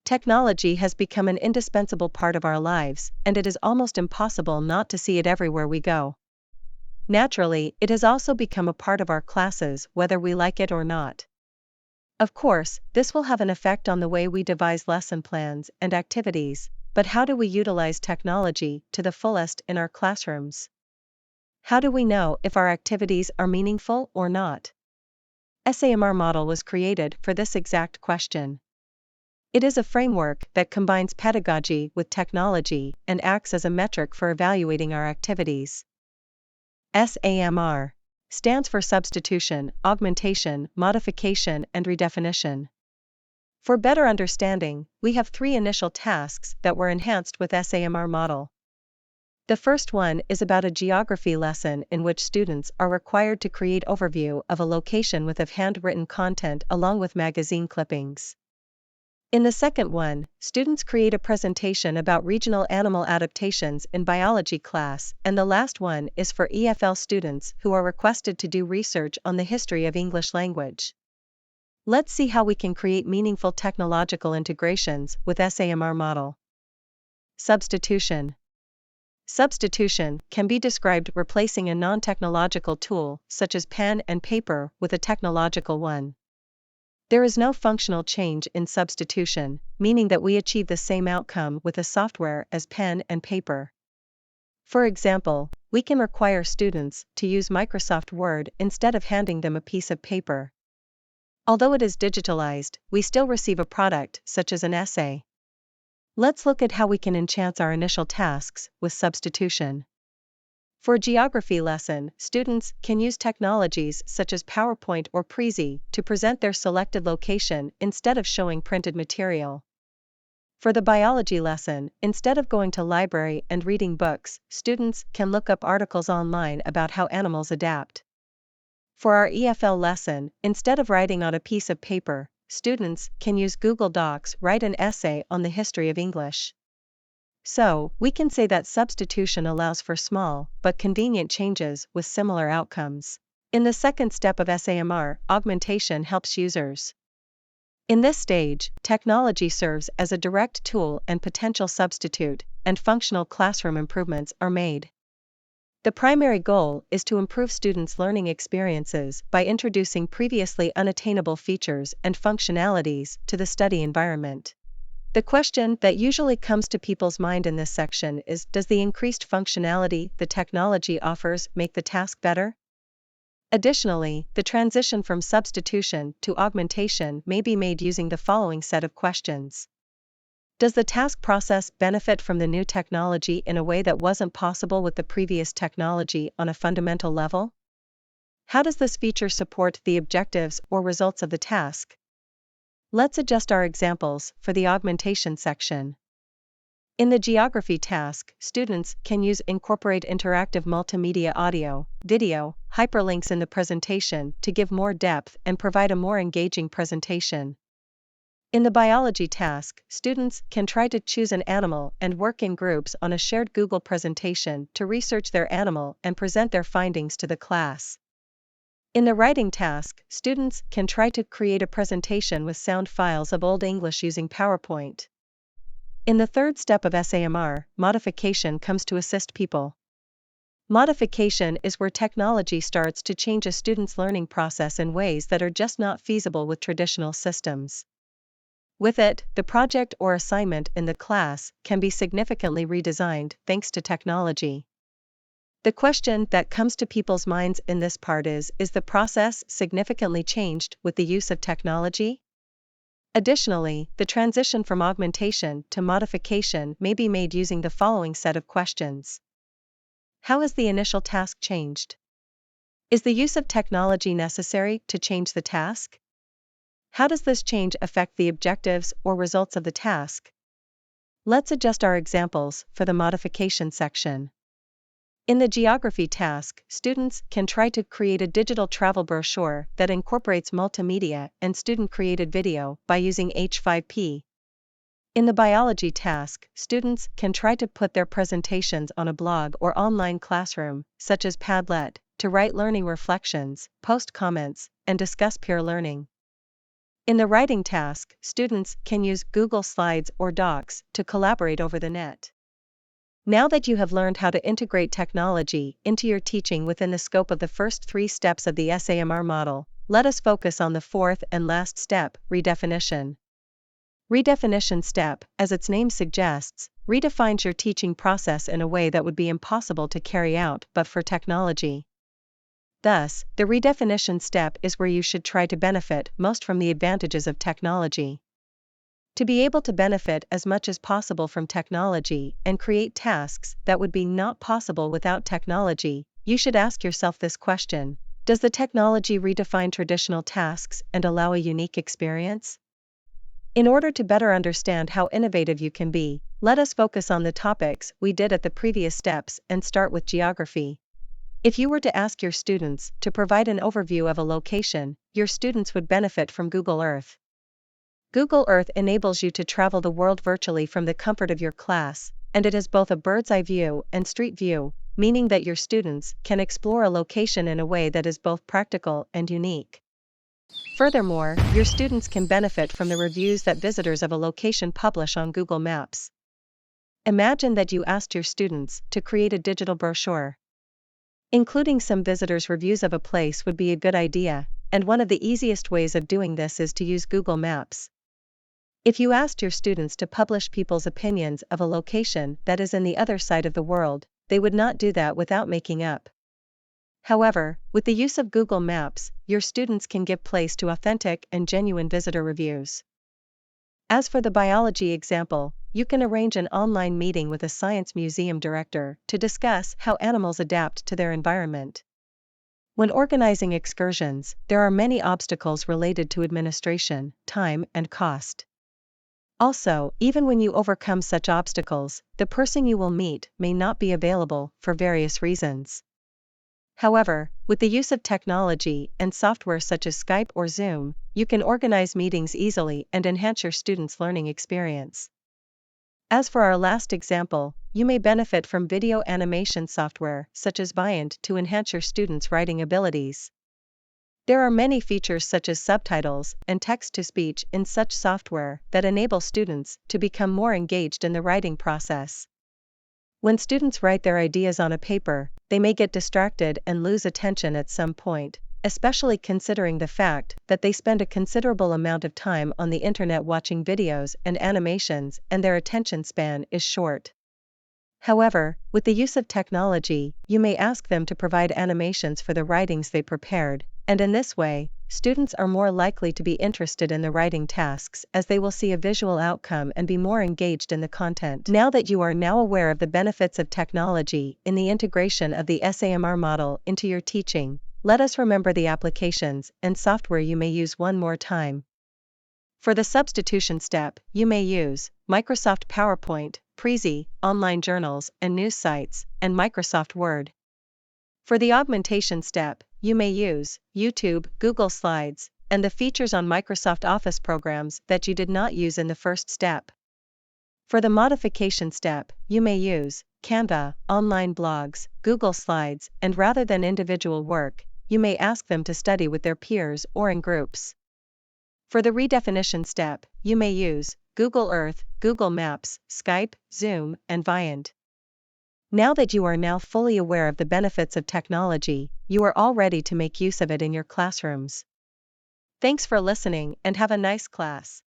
Technology has become an indispensable part of our lives, and it is almost impossible not to see it everywhere we go. Naturally, it has also become a part of our classes, whether we like it or not. Of course, this will have an effect on the way we devise lesson plans and activities, but how do we utilize technology to the fullest in our classrooms? How do we know if our activities are meaningful or not? SAMR Model was created for this exact question. It is a framework that combines pedagogy with technology and acts as a metric for evaluating our activities. SAMR stands for substitution, augmentation, modification, and redefinition. For better understanding, we have 3 initial tasks that were enhanced with SAMR Model. The first one is about a geography lesson in which students are required to create an overview of a location with handwritten content along with magazine clippings. In the second one, students create a presentation about regional animal adaptations in biology class, and the last one is for EFL students who are requested to do research on the history of English language. Let's see how we can create meaningful technological integrations with SAMR Model. Substitution. Substitution can be described replacing a non-technological tool, such as pen and paper, with a technological one. There is no functional change in substitution, meaning that we achieve the same outcome with a software as pen and paper. For example, we can require students to use Microsoft Word instead of handing them a piece of paper. Although it is digitalized, we still receive a product, such as an essay. Let's look at how we can enhance our initial tasks with substitution. For a geography lesson, students can use technologies such as PowerPoint or Prezi to present their selected location instead of showing printed material. For the biology lesson, instead of going to library and reading books, students can look up articles online about how animals adapt. For our EFL lesson, instead of writing on a piece of paper, students can use Google Docs, write an essay on the history of English. So, we can say that substitution allows for small but convenient changes with similar outcomes. In the second step of SAMR, augmentation helps users. In this stage, technology serves as a direct tool and potential substitute, and functional classroom improvements are made. The primary goal is to improve students' learning experiences by introducing previously unattainable features and functionalities to the study environment. The question that usually comes to people's mind in this section is, does the increased functionality the technology offers make the task better? Additionally, the transition from substitution to augmentation may be made using the following set of questions. Does the task process benefit from the new technology in a way that wasn't possible with the previous technology on a fundamental level? How does this feature support the objectives or results of the task? Let's adjust our examples for the augmentation section. In the geography task, students can incorporate interactive multimedia audio, video, hyperlinks in the presentation to give more depth and provide a more engaging presentation. In the biology task, students can try to choose an animal and work in groups on a shared Google presentation to research their animal and present their findings to the class. In the writing task, students can try to create a presentation with sound files of Old English using PowerPoint. In the third step of SAMR, modification comes to assist people. Modification is where technology starts to change a student's learning process in ways that are just not feasible with traditional systems. With it, the project or assignment in the class can be significantly redesigned thanks to technology. The question that comes to people's minds in this part is the process significantly changed with the use of technology? Additionally, the transition from augmentation to modification may be made using the following set of questions. How has the initial task changed? Is the use of technology necessary to change the task? How does this change affect the objectives or results of the task? Let's adjust our examples for the modification section. In the geography task, students can try to create a digital travel brochure that incorporates multimedia and student-created video by using H5P. In the biology task, students can try to put their presentations on a blog or online classroom, such as Padlet, to write learning reflections, post comments, and discuss peer learning. In the writing task, students can use Google Slides or Docs to collaborate over the net. Now that you have learned how to integrate technology into your teaching within the scope of the first 3 steps of the SAMR model, let us focus on the fourth and last step, redefinition. Redefinition step, as its name suggests, redefines your teaching process in a way that would be impossible to carry out but for technology. Thus, the redefinition step is where you should try to benefit most from the advantages of technology. To be able to benefit as much as possible from technology and create tasks that would be not possible without technology, you should ask yourself this question: does the technology redefine traditional tasks and allow a unique experience? In order to better understand how innovative you can be, let us focus on the topics we did at the previous steps and start with geography. If you were to ask your students to provide an overview of a location, your students would benefit from Google Earth. Google Earth enables you to travel the world virtually from the comfort of your class, and it has both a bird's-eye view and street view, meaning that your students can explore a location in a way that is both practical and unique. Furthermore, your students can benefit from the reviews that visitors of a location publish on Google Maps. Imagine that you asked your students to create a digital brochure. Including some visitors' reviews of a place would be a good idea, and one of the easiest ways of doing this is to use Google Maps. If you asked your students to publish people's opinions of a location that is in the other side of the world, they would not do that without making up. However, with the use of Google Maps, your students can give place to authentic and genuine visitor reviews. As for the biology example, you can arrange an online meeting with a science museum director to discuss how animals adapt to their environment. When organizing excursions, there are many obstacles related to administration, time, and cost. Also, even when you overcome such obstacles, the person you will meet may not be available for various reasons. However, with the use of technology and software such as Skype or Zoom, you can organize meetings easily and enhance your students' learning experience. As for our last example, you may benefit from video animation software such as Viant to enhance your students' writing abilities. There are many features such as subtitles and text-to-speech in such software that enable students to become more engaged in the writing process. When students write their ideas on a paper, they may get distracted and lose attention at some point, especially considering the fact that they spend a considerable amount of time on the internet watching videos and animations and their attention span is short. However, with the use of technology, you may ask them to provide animations for the writings they prepared, and in this way, students are more likely to be interested in the writing tasks as they will see a visual outcome and be more engaged in the content. Now that you are now aware of the benefits of technology in the integration of the SAMR model into your teaching, let us remember the applications and software you may use one more time. For the substitution step, you may use Microsoft PowerPoint, Prezi, online journals and news sites, and Microsoft Word. For the augmentation step, you may use YouTube, Google Slides, and the features on Microsoft Office programs that you did not use in the first step. For the modification step, you may use Canva, online blogs, Google Slides, and rather than individual work, you may ask them to study with their peers or in groups. For the redefinition step, you may use Google Earth, Google Maps, Skype, Zoom, and Viant. Now that you are now fully aware of the benefits of technology, you are all ready to make use of it in your classrooms. Thanks for listening and have a nice class.